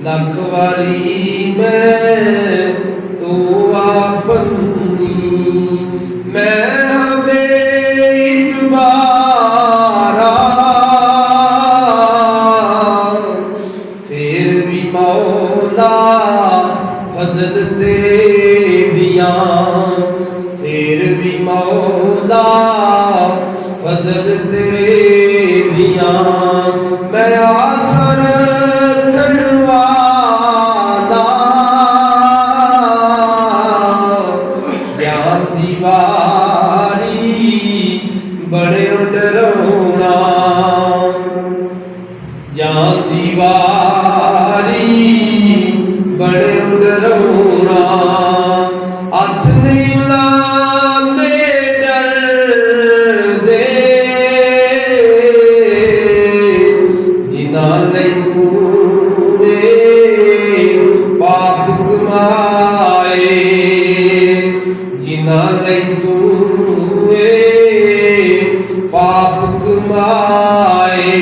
लख वारी मैं तू आपनी मैं बेइतबारा फिर भी मौला फजल तेरे दिया फिर भी मौला फजल तेरे दिया मैं आसर वाला ज्ञान दीवारी बड़े डरौना ज्ञान दीवारी बड़े डरौना हथ नहीं लांदे डर दे जिन्हां लई तूने पाप कमाए जिन्हां लई तूने पाप कमाए